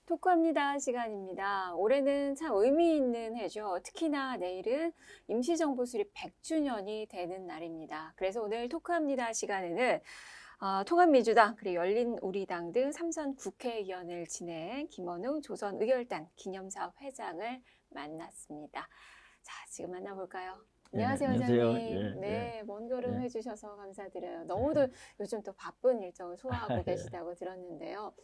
토크합니다 시간입니다. 올해는 참 의미 있는 해죠. 특히나 내일은 임시정부 수립 100주년이 되는 날입니다. 그래서 오늘 토크합니다 시간에는 통합민주당 그리고 열린우리당 등 3선 국회의원을 지낸 김원웅 조선의열단 기념사업 회장을 만났습니다. 자, 지금 만나볼까요? 안녕하세요, 회장님. 네, 먼 걸음 해주셔서 감사드려요. 너무도 요즘 또 바쁜 일정을 소화하고 계시다고 들었는데요.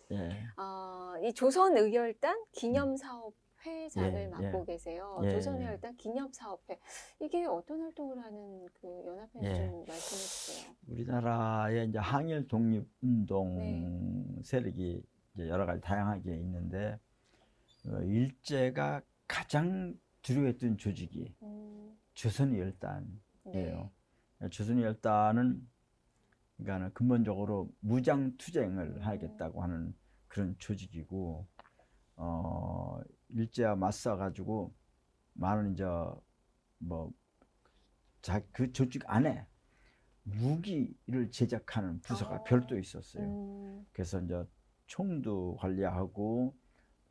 이 조선의열단 기념사업 회장을 맡고 계세요. 조선의열단 기념사업회. 이게 어떤 활동을 하는 그 연합회인지 좀 말씀해 주세요. 우리나라의 이제 항일 독립운동 세력이 이제 여러 가지 다양하게 있는데 일제가 가장 두려워했던 조직이 조선의열단이에요. 조선의열단은 그러니까 근본적으로 무장투쟁을 하겠다고 하는 그런 조직이고 일제와 맞서 가지고 많은 이제 그 조직 안에 무기를 제작하는 부서가 별도 있었어요. 그래서 이제 총도 관리하고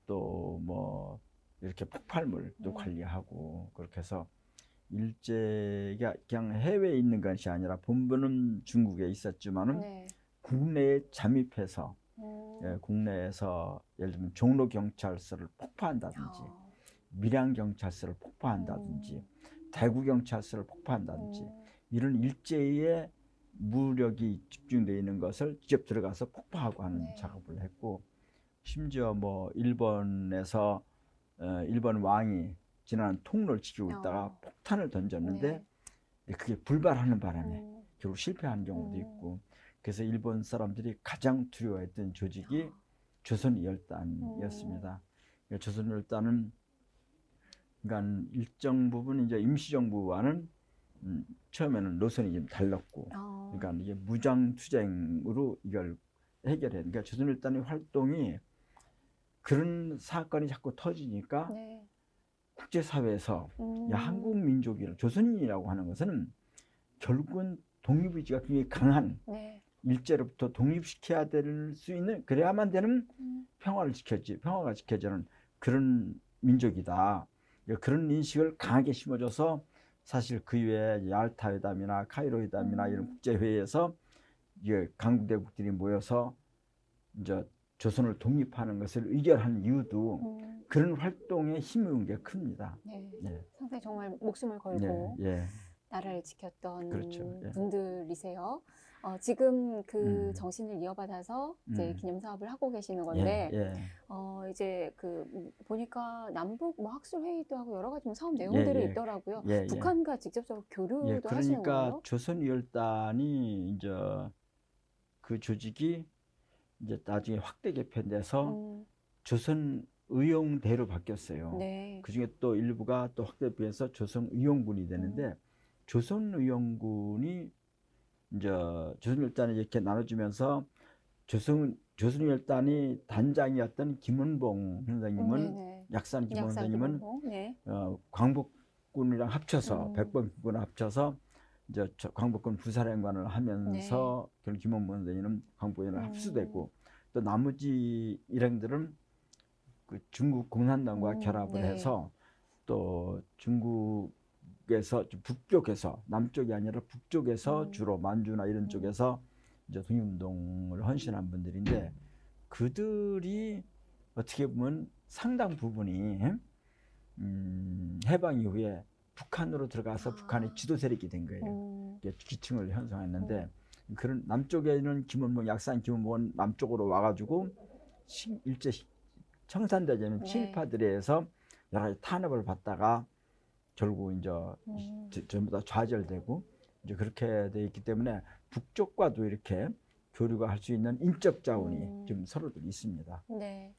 또 이렇게 폭발물도 관리하고 그렇게 해서 일제가 그냥 해외에 있는 것이 아니라 본부는 중국에 있었지만은 국내에 잠입해서 국내에서 예를 들면 종로경찰서를 폭파한다든지 밀양경찰서를 폭파한다든지 대구경찰서를 폭파한다든지 이런 일제의 무력이 집중되어 있는 것을 직접 들어가서 폭파하고 하는 작업을 했고 심지어 일본에서 일본 왕이 지나는 통로를 지키고 있다가 폭탄을 던졌는데 그게 불발하는 바람에 결국 실패하는 경우도 있고 그래서 일본 사람들이 가장 두려워했던 조직이 조선의열단이었습니다. 조선의열단은 그러니까 일정 부분 이제 임시정부와는 처음에는 노선이 좀 달랐고 그러니까 이게 무장투쟁으로 이걸 해결해. 그러니까 조선의열단의 활동이 그런 사건이 자꾸 터지니까 국제사회에서 한국 민족이라고 조선인이라고 하는 것은 결국은 독립의지가 굉장히 강한 일제로부터 독립시켜야 될 수 있는 그래야만 되는 평화가 지켜지는 그런 민족이다. 그런 인식을 강하게 심어줘서 사실 그 이후에 얄타 회담이나 카이로 회담이나 이런 국제회의에서 강국대국들이 모여서 이제 조선을 독립하는 것을 의결한 이유도 그런 활동에 힘입은 게 큽니다. 상당히 정말 목숨을 걸고 나라를 지켰던 분들이세요. 지금 그 정신을 이어받아서 이제 기념사업을 하고 계시는 건데 이제 보니까 남북 학술 회의도 하고 여러 가지 사업 내용들이 있더라고요. 북한과 직접적으로 교류도 하시는 거예요? 그러니까 조선의열단이 이제 그 조직이 이제 나중에 확대 개편돼서 조선의용대로 바뀌었어요. 그중에 또 일부가 또 확대 개편해서 조선의용군이 되는데 조선의용군이 이제 조선의열단이 이렇게 나눠지면서 조선의열단이 단장이었던 김은봉 선생님은 약산 김은봉 선생님은 광복군이랑 합쳐서 백범군을 합쳐서 이제 광복군 부사령관을 하면서 결국 김원문 선생님은 광복군이랑 합수되고 또 나머지 일행들은 그 중국 공산당과 결합을 해서 또 중국에서 북쪽에서 남쪽이 아니라 북쪽에서 주로 만주나 이런 쪽에서 이제 독립운동을 헌신한 분들인데 그들이 어떻게 보면 상당 부분이 해방 이후에 북한으로 들어가서 북한의 지도 세력이 된 거예요. 기층을 형성했는데 그런 남쪽에는 김원봉, 약산 김원봉은 남쪽으로 와가지고 일제 청산대전은 친일파들에 의해서 여러 가지 탄압을 받다가 결국 이제 전부 다 좌절되고 이제 그렇게 돼 있기 때문에 북쪽과도 이렇게 교류가 할 수 있는 인적 자원이 좀 서로들 있습니다. 네.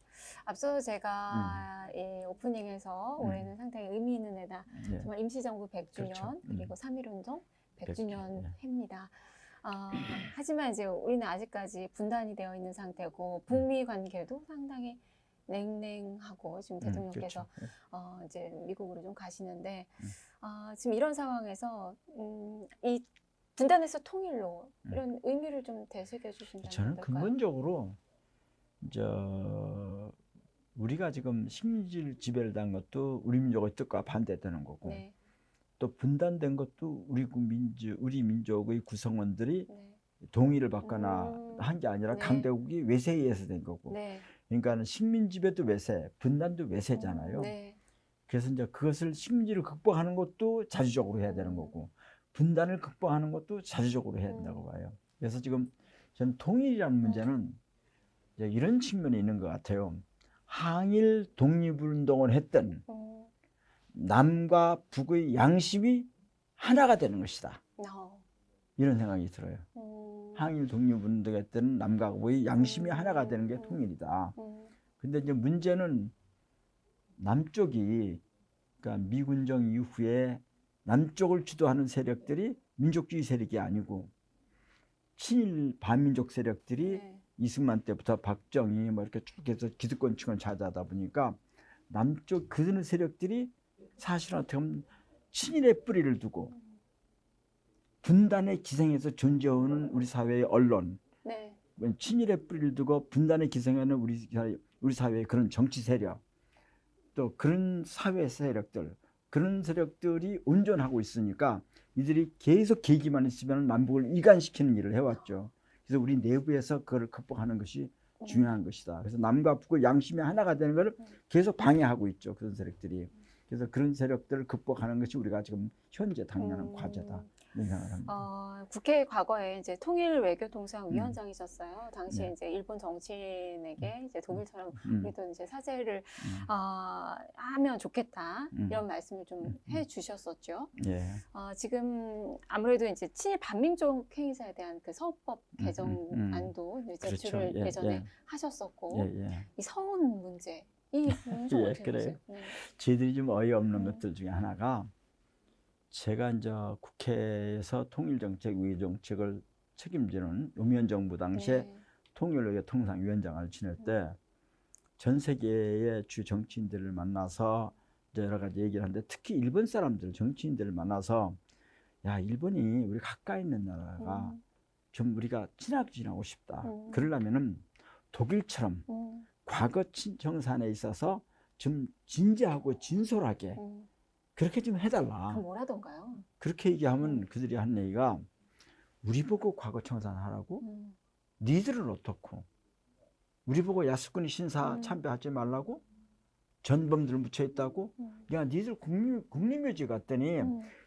앞서 제가 이 오프닝에서 올해는 상당히 의미 있는 해다. 정말 임시정부 100주년 그리고 3.1운동 100주년 해입니다. 하지만 이제 우리는 아직까지 분단이 되어 있는 상태고 북미 관계도 상당히 냉랭하고 지금 대통령께서 그렇죠. 이제 미국으로 좀 가시는데 지금 이런 상황에서 이 분단에서 통일로 이런 의미를 좀 되새겨 주신다면 저는 어떨까요? 근본적으로 우리가 지금 식민지 지배를 당한 것도 우리 민족의 뜻과 반대되는 거고 네. 또 분단된 것도 우리 민족의 구성원들이 네. 동의를 받거나 한 게 아니라 네. 강대국이 외세에 의해서 된 거고 네. 그러니까 식민지배도 외세, 분단도 외세잖아요. 네. 그래서 이제 그것을 식민지를 극복하는 것도 자주적으로 해야 되는 거고 분단을 극복하는 것도 자주적으로 해야 된다고 봐요. 그래서 지금 저는 통일이라는 문제는 이제 이런 측면이 있는 것 같아요. 항일 독립운동을 했던 남과 북의 양심이 하나가 되는 것이다. 이런 생각이 들어요. 항일 독립운동했던 남과 북의 양심이 하나가 되는 게 통일이다. 근데 이제 문제는 남쪽이 그러니까 미군정 이후에 남쪽을 주도하는 세력들이 민족주의 세력이 아니고 친일 반민족 세력들이 이승만 때부터 박정희 뭐 이렇게 쭉 해서 기득권층을 차지하다 보니까 남쪽 그런 세력들이 사실은 어떻게 보면 친일의 뿌리를 두고 분단의 기생에서 존재하는 우리 사회의 언론, 친일의 뿌리를 두고 분단의 기생하는 우리 사회의 그런 정치 세력, 또 그런 사회 세력들, 그런 세력들이 온전하고 있으니까 이들이 계속 계기만 있으면 남북을 이간시키는 일을 해왔죠. 그래서 우리 내부에서 그걸 극복하는 것이 중요한 것이다. 그래서 남과 북의 양심이 하나가 되는 것을 계속 방해하고 있죠. 그런 세력들이. 그래서 그런 세력들을 극복하는 것이 우리가 지금 현재 당면한 과제다. 이런 생각을 합니다. 국회 과거에 이제 통일 외교통상 위원장이셨어요. 당시에 이제 일본 정치인에게 이제 독일처럼 우리도 이제 사죄를 하면 좋겠다 이런 말씀을 좀 해주셨었죠. 지금 아무래도 이제 친일 반민족 행위사에 대한 그 서울법 개정안도 제출을 그렇죠. 예전에 하셨었고 이 서운 문제 이 문제 어떻게 보세요? 저희들이 좀 어이없는 것들 중에 하나가 제가 이제 국회에서 통일정책, 외교정책을 책임지는 노무현 정부 당시에 통일외교통상위원장을 지낼 때 전 세계의 주 정치인들을 만나서 이제 여러 가지 얘기를 하는데 특히 일본 사람들, 정치인들을 만나서 야, 일본이 우리 가까이 있는 나라가 좀 우리가 친하게 지내고 싶다. 그러려면은 독일처럼 과거 친정산에 있어서 좀 진지하고 진솔하게 그렇게 좀 해달라. 그럼 뭐라던가요? 그렇게 얘기하면 그들이 한 얘기가 우리 보고 과거 청산하라고? 니들은 어떻고? 우리 보고 야스쿠니 신사 참배하지 말라고? 전범들 묻혀있다고? 야, 니들 국립묘지 갔더니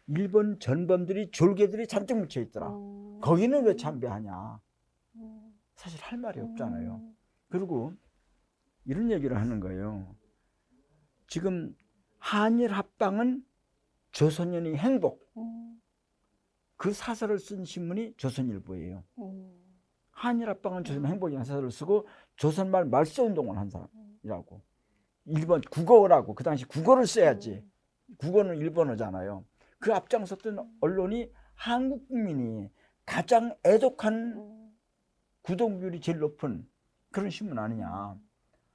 일본 전범들이 졸개들이 잔뜩 묻혀있더라. 거기는 왜 참배하냐? 사실 할 말이 없잖아요. 그리고 이런 얘기를 하는 거예요. 지금 한일 합방은 조선인의 행복. 그 사설을 쓴 신문이 조선일보예요. 한일 합방은 조선인의 행복이라는 사설을 쓰고 조선말 말소운동을 한 사람이라고. 일본 국어라고. 그 당시 국어를 써야지. 국어는 일본어잖아요. 그 앞장섰던 언론이 한국 국민이 가장 애독한 구독률이 제일 높은 그런 신문 아니냐.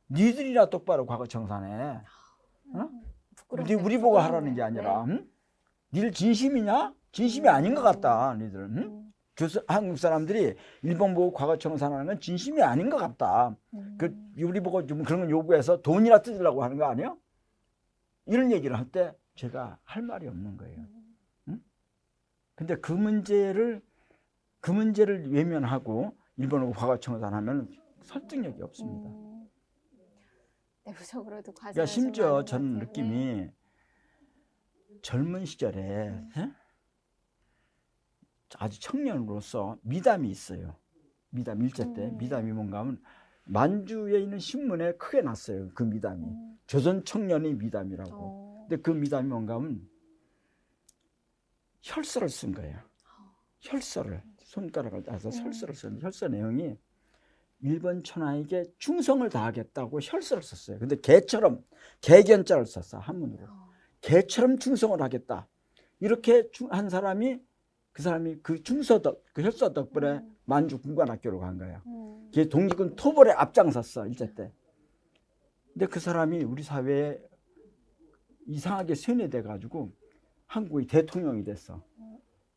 니들이나 똑바로 과거 청산해. 우리 보고 하라는 게 아니라 니들 진심이냐? 진심이 아닌 것 같다. 니들 한국 사람들이 일본 보고 과거 청산하는 건 진심이 아닌 것 같다. 우리 보고 좀 그런 건 요구해서 돈이나 뜯으려고 하는 거 아니야? 이런 얘기를 할 때 제가 할 말이 없는 거예요. 근데 그 문제를 외면하고 일본하고 과거 청산하면 설득력이 없습니다. 내부적으로도 그러니까 심지어 저는 느낌이 젊은 시절에 아주 청년으로서 미담이 있어요. 미담 일제 때 미담이 뭔가 하면 만주에 있는 신문에 크게 났어요. 그 미담이 조선 청년의 미담이라고. 근데 그 미담이 뭔가 하면 혈서를 쓴 거예요. 혈서를 손가락을 따서 혈서를 썼는데 혈서 내용이 일본 천하에게 충성을 다하겠다고 혈서를 썼어요. 근데 개견자를 썼어. 한문으로. 개처럼 충성을 하겠다. 이렇게 한 사람이 그 혈서 덕분에 만주 군관학교로 간 거예요. 그게 독립군 토벌에 앞장섰어. 일제 때. 근데 그 사람이 우리 사회에 이상하게 세뇌돼 가지고 한국의 대통령이 됐어.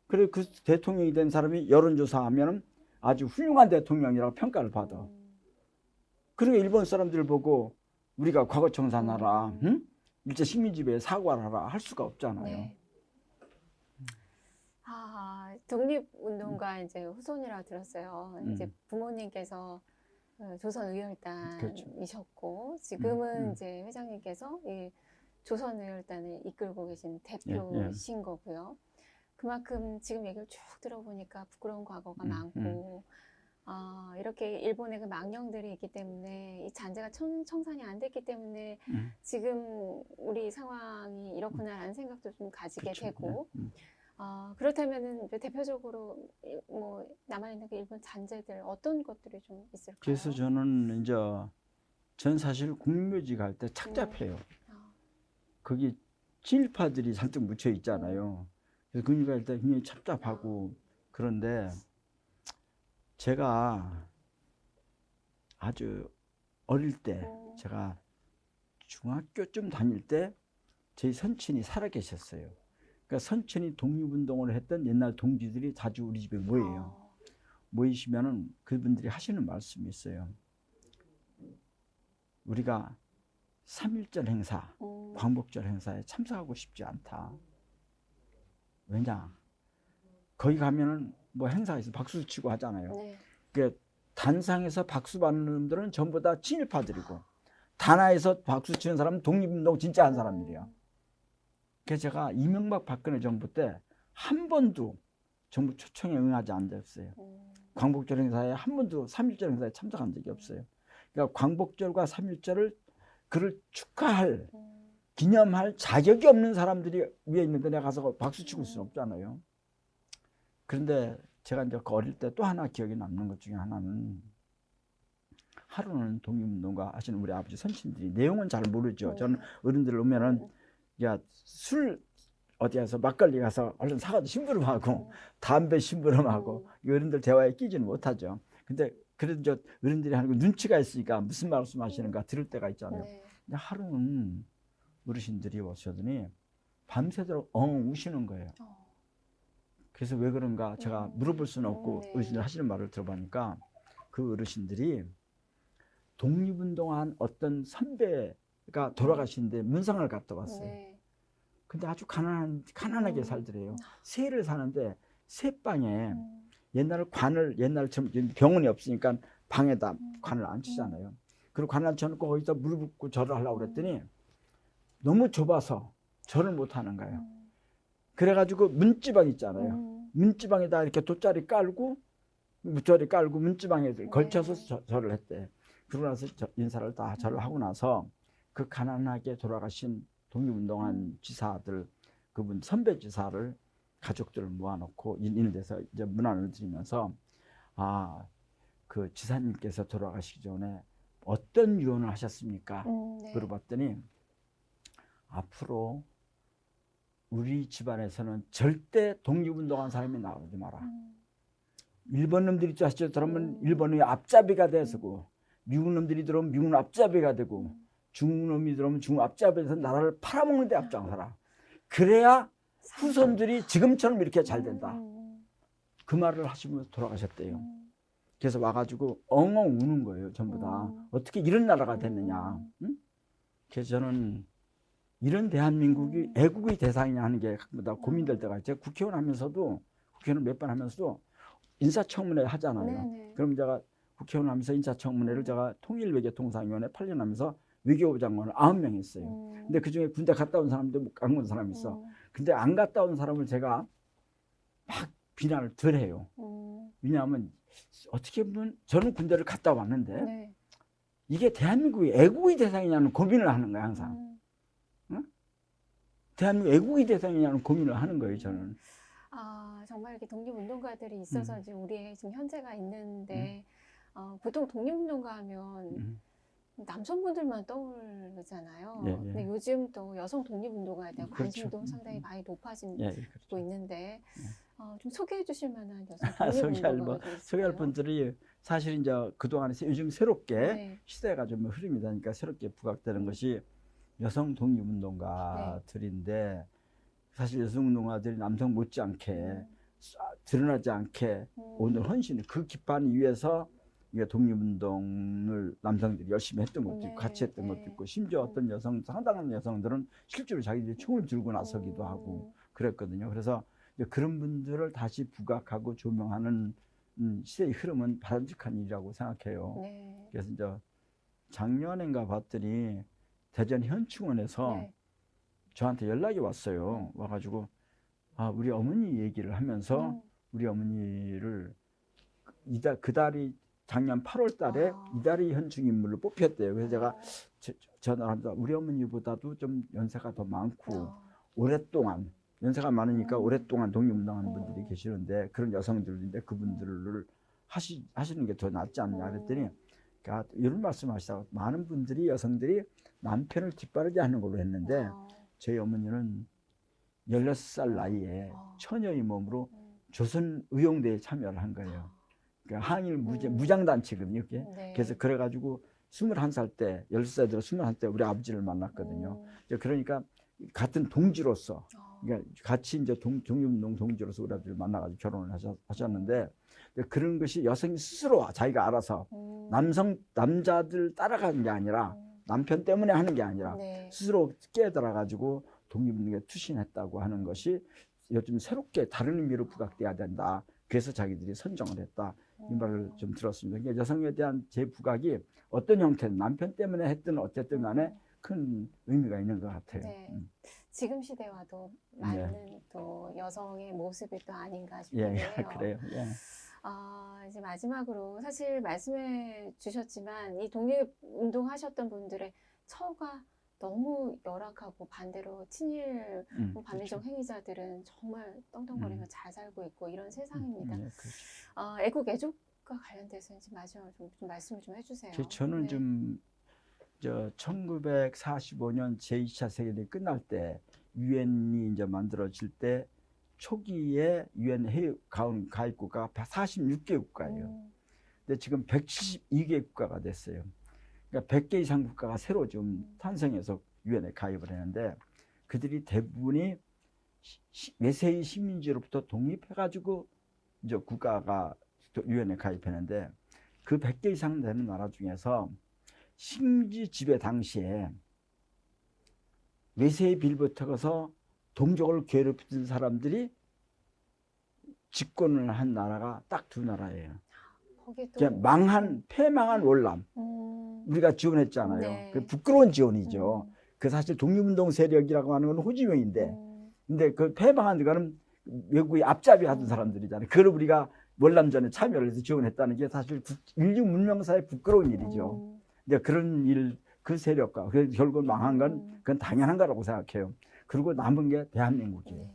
그리고 그 대통령이 된 사람이 여론조사하면 아주 훌륭한 대통령이라고 평가를 받아. 그러니까 일본 사람들 보고 우리가 과거 청산하라, 응? 일제 식민지배에 사과를 하라 할 수가 없잖아요. 네. 독립운동가 이제 후손이라고 들었어요. 이제 부모님께서 조선의열단이셨고 지금은 이제 회장님께서 이 조선의열단을 이끌고 계신 대표이신 거고요. 그만큼 지금 얘기를 쭉 들어보니까 부끄러운 과거가 많고 이렇게 일본의 그 망령들이 있기 때문에 이 잔재가 청산이 안 됐기 때문에 지금 우리 상황이 이렇구나라는 생각도 좀 가지게 그쵸. 되고 그렇다면은 대표적으로 뭐 남아있는 그 일본 잔재들 어떤 것들이 좀 있을까요? 그래서 저는 이제 전 사실 국묘지 갈 때 착잡해요. 거기 친일파들이 잔뜩 묻혀 있잖아요. 그래서 국묘지 갈 때 굉장히 착잡하고 그런데 제가 아주 어릴 때 제가 중학교쯤 다닐 때 저희 선친이 살아계셨어요. 그러니까 선친이 독립운동을 했던 옛날 동지들이 자주 우리 집에 모여요. 모이시면은 그분들이 하시는 말씀이 있어요. 우리가 3.1절 행사, 광복절 행사에 참석하고 싶지 않다. 왜냐? 거기 가면은 뭐 행사에서 박수 치고 하잖아요. 네. 그 단상에서 박수 받는 놈들은 전부 다 친일파들이고 단하에서 박수 치는 사람은 독립운동 진짜 한 사람들이야. 그래서 제가 이명박 박근혜 정부 때 한 번도 정부 초청에 응하지 않은 적 없어요. 광복절 행사에 한 번도 3.1절 행사에 참석한 적이 없어요. 그러니까 광복절과 3.1절을 그를 축하할 기념할 자격이 없는 사람들이 위에 있는데 내가 가서 박수 치고 있을 수는 없잖아요. 그런데 제가 이제 어릴 때 또 하나 기억에 남는 것 중에 하나는 하루는 독립운동가 하시는 우리 아버지 선친들이 내용은 잘 모르죠. 저는 어른들 오면은 야 술 어디 가서 막걸리 가서 얼른 사가지고 심부름하고 담배 심부름하고 어른들 대화에 끼지는 못하죠. 근데 그래도 저 어른들이 하는 거 눈치가 있으니까 무슨 말씀하시는가 들을 때가 있잖아요. 근데 하루는 어르신들이 오시더니 밤새도록 우시는 거예요. 그래서 왜 그런가 제가 물어볼 수는 없고 어르신들 하시는 말을 들어보니까 그 어르신들이 독립운동한 어떤 선배가 돌아가시는데 문상을 갖다 왔어요. 근데 아주 가난하게 살더래요. 세를 사는데 새방에 옛날처럼 병원이 없으니까 방에다 관을 안 치잖아요. 그리고 관을 안 쳐놓고 거기다 무릎 꿇고 절을 하려고 그랬더니 너무 좁아서 절을 못 하는 거예요. 그래가지고 문지방 있잖아요. 문지방에다 이렇게 돗자리 깔고 문지방에 걸쳐서 절을 했대. 그러고 나서 인사를 다 절을 하고 나서 그 가난하게 돌아가신 독립운동한 지사들, 그분 선배 지사를 가족들을 모아놓고 있는 데서 이제 문안을 드리면서 그 지사님께서 돌아가시기 전에 어떤 유언을 하셨습니까? 물어봤더니 앞으로 우리 집안에서는 절대 독립운동한 사람이 나오지 마라. 일본 놈들이 자식 들어오면 일본의 앞잡이가 되고 미국 놈들이 들어오면 미국 앞잡이가 되고 중국 놈이 들어오면 중국 앞잡이에서 나라를 팔아먹는 데 앞장서라. 그래야 후손들이 지금처럼 이렇게 잘 된다. 그 말을 하시면서 돌아가셨대요. 그래서 와가지고 엉엉 우는 거예요. 전부 다. 어떻게 이런 나라가 됐느냐. 응? 그래서 저는 이런 대한민국이 애국의 대상이냐 하는 게 가끔마다 고민될 때가 있어요. 국회의원 하면서도 국회의원 몇 번 하면서도 인사청문회 하잖아요. 그럼 제가 국회의원 하면서 인사청문회를 제가 통일외교통상위원회 8년 하면서 외교부 장관을 9명 했어요. 근데 그중에 군대 갔다 온 사람도 안 온 사람이 있어. 근데 안 갔다 온 사람을 제가 막 비난을 덜 해요. 왜냐하면 어떻게 보면 저는 군대를 갔다 왔는데 이게 대한민국의 애국의 대상이냐는 고민을 하는 거예요. 항상. 응? 대한민국 애국의 대상이냐는 고민을 하는 거예요. 저는. 정말 이렇게 독립운동가들이 있어서 지금 우리의 지금 현재가 있는데 보통 독립운동가 하면 남성분들만 떠오르잖아요. 근데 요즘 또 여성 독립운동가에 대한 관심도 상당히 많이 높아지고 있는데 좀 소개해 주실 만한 여성 소개할 독립운동가가 좀 소개할 있을까요? 분들이 사실 이제 그동안에 요즘 새롭게 네. 시대가 좀 흐름이 되니까 새롭게 부각되는 것이 여성 네. 독립운동가들인데 사실 여성 운동가들이 남성 못지않게 드러나지 않게 오늘 헌신 그 기판 위에서 이게 독립운동을 남성들이 열심히 했던 것도 있고 네, 같이 했던 네. 것도 있고 심지어 어떤 여성 상당한 여성들은 실제로 자기들이 총을 들고 나서기도 하고 그랬거든요. 그래서 이제 그런 분들을 다시 부각하고 조명하는 시대의 흐름은 바람직한 일이라고 생각해요. 네. 그래서 이제 작년인가 봤더니 대전 현충원에서 네. 저한테 연락이 왔어요. 와가지고 우리 어머니 얘기를 하면서 우리 어머니를 그달이 작년 8월 달에 이달이 현충 인물로 뽑혔대요. 그래서 제가 전화를 합니다. 우리 어머니보다도 좀 연세가 더 많고 오랫동안 연세가 많으니까 오랫동안 독립운동하는 분들이 계시는데 그런 여성들인데 그분들을 하시는 게 더 낫지 않냐 그랬더니 그러니까 이런 말씀하시다가 많은 분들이 여성들이 남편을 뒷바라지 하는 걸로 했는데 저희 어머니는 16살 나이에 처녀의 몸으로 조선 의용대에 참여를 한 거예요. 그러니까 항일 무장단체거든요. 이게. 네. 그래서 그래가지고 21살 때 16살 들어 21살 때 우리 아버지를 만났거든요. 그러니까 같은 동지로서 그러니까 같이 이제 독립운동 동지로서 우리 아버지를 만나가지고 결혼을 하셨는데 그런 것이 여성이 스스로 자기가 알아서 남자들 따라가는 게 아니라 남편 때문에 하는 게 아니라 네. 스스로 깨달아가지고 독립운동에 투신했다고 하는 것이 요즘 새롭게 다른 의미로 부각돼야 된다. 그래서 자기들이 선정을 했다. 이 말을 좀 들었습니다. 그러니까 여성에 대한 재부각이 어떤 형태는 남편 때문에 했든 어쨌든 간에 큰 의미가 있는 것 같아요. 네. 지금 시대와도 맞는 또 여성의 모습이 또 아닌가 싶기도 예, 해요. 그래요. 예. 이제 마지막으로 사실 말씀해 주셨지만 이 독립운동 하셨던 분들의 처우가 너무 열악하고 반대로 친일 반민족 그렇죠. 행위자들은 정말 떵떵거리며 잘 살고 있고 이런 세상입니다. 네, 그렇죠. 애국 애족과 관련돼서 이제 마지막으로 좀 말씀을 좀 해주세요. 저는 네. 좀 1945년 제2차 세계대전이 끝날 때 유엔이 이제 만들어질 때 초기에 유엔 가입 국가가 46개 국가예요. 근데 지금 172개 국가가 됐어요. 그러니까 100개 이상 국가가 새로 좀 탄생해서 유엔에 가입을 했는데 그들이 대부분이 외세의 식민지로부터 독립해가지고 이제 국가가 유엔에 가입했는데 그 100개 이상 되는 나라 중에서 식민지 지배 당시에 외세의 빌부터서 동족을 괴롭히던 사람들이 집권을 한 나라가 딱 두 나라예요. 거기도 패망한 월남. 우리가 지원했잖아요. 네. 그 부끄러운 지원이죠. 그 사실 독립운동 세력이라고 하는 건 호주명인데, 근데 그 패망한 데가는 외국의 앞잡이 하던 사람들이잖아요. 그걸 우리가 월남전에 참여를 해서 지원했다는 게 사실 인류 문명사의 부끄러운 일이죠. 근데 그런 일, 그 세력과 그래서 결국 망한 건 그건 당연한 거라고 생각해요. 그리고 남은 게 대한민국이에요.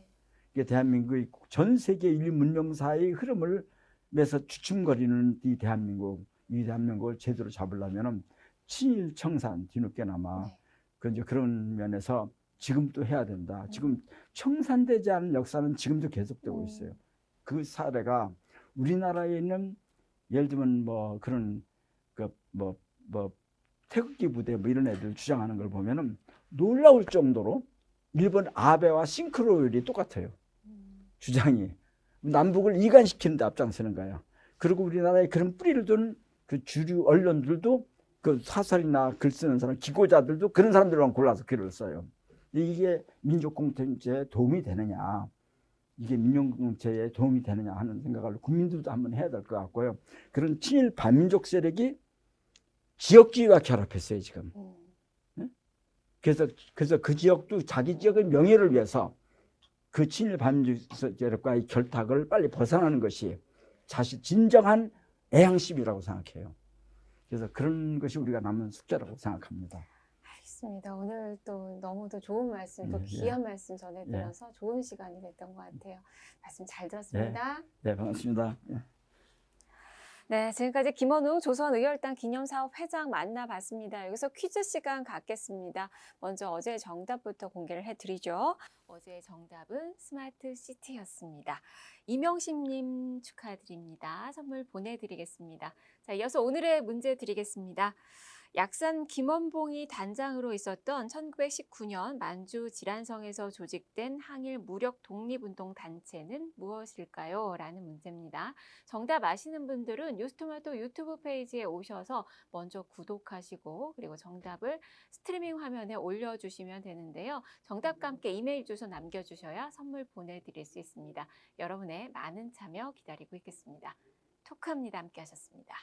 이게 대한민국이 전 세계 인류 문명사의 흐름을 내서 주춤거리는 이 대한민국을 제대로 잡으려면은 친일 청산 뒤늦게나마 그런 면에서 지금도 해야 된다. 지금 청산되지 않은 역사는 지금도 계속되고 있어요. 그 사례가 우리나라에 있는 예를 들면 뭐 그런 태극기 부대 뭐 이런 애들 주장하는 걸 보면은 놀라울 정도로 일본 아베와 싱크로율이 똑같아요. 주장이 남북을 이간시키는 데 앞장서는 거예요. 그리고 우리나라에 그런 뿌리를 둔 그 주류 언론들도 그 사설이나 글 쓰는 사람, 기고자들도 그런 사람들만 골라서 글을 써요. 이게 민족 공동체에 도움이 되느냐, 이게 민족 공동체에 도움이 되느냐 하는 생각을 국민들도 한번 해야 될 것 같고요. 그런 친일 반민족 세력이 지역주의와 결합했어요 지금. 그래서 그 지역도 자기 지역의 명예를 위해서 그 친일 반민족 세력과의 결탁을 빨리 벗어나는 것이 진정한 애향심이라고 생각해요. 그래서 그런 것이 우리가 남은 숙제라고 생각합니다. 알겠습니다. 오늘 또 너무도 좋은 말씀, 또 귀한 말씀 전해드려서 좋은 시간이 됐던 것 같아요. 말씀 잘 들었습니다. 네, 반갑습니다. 네, 지금까지 김원웅 조선의열당 기념사업 회장 만나봤습니다. 여기서 퀴즈 시간 갖겠습니다. 먼저 어제 정답부터 공개를 해드리죠. 어제의 정답은 스마트 시티였습니다. 이명심님 축하드립니다. 선물 보내드리겠습니다. 자, 이어서 오늘의 문제 드리겠습니다. 약산 김원봉이 단장으로 있었던 1919년 만주 지란성에서 조직된 항일 무력 독립운동 단체는 무엇일까요? 라는 문제입니다. 정답 아시는 분들은 뉴스토마토 유튜브 페이지에 오셔서 먼저 구독하시고 그리고 정답을 스트리밍 화면에 올려주시면 되는데요. 정답과 함께 이메일 주소 남겨주셔야 선물 보내드릴 수 있습니다. 여러분의 많은 참여 기다리고 있겠습니다. 톡합니다. 함께 하셨습니다.